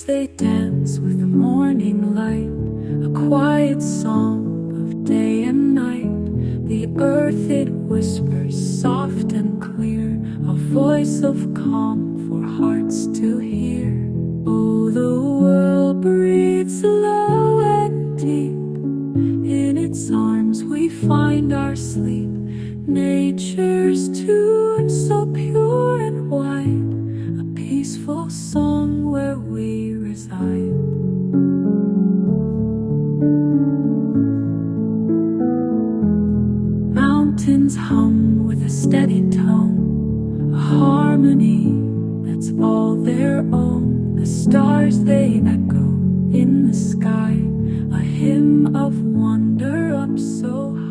Stars, they dance with the morning light, a quiet song of day and night. The earth, it whispers soft and clear, a voice of calm for hearts to hear. Oh, the world breathes low and deep, in its arms we find our sleep. Nature's tune so pure and wide, a peaceful song where we reside. Mountains hum with a steady tone, a harmony that's all their own. The stars, they echo in the sky, a hymn of wonder up so high.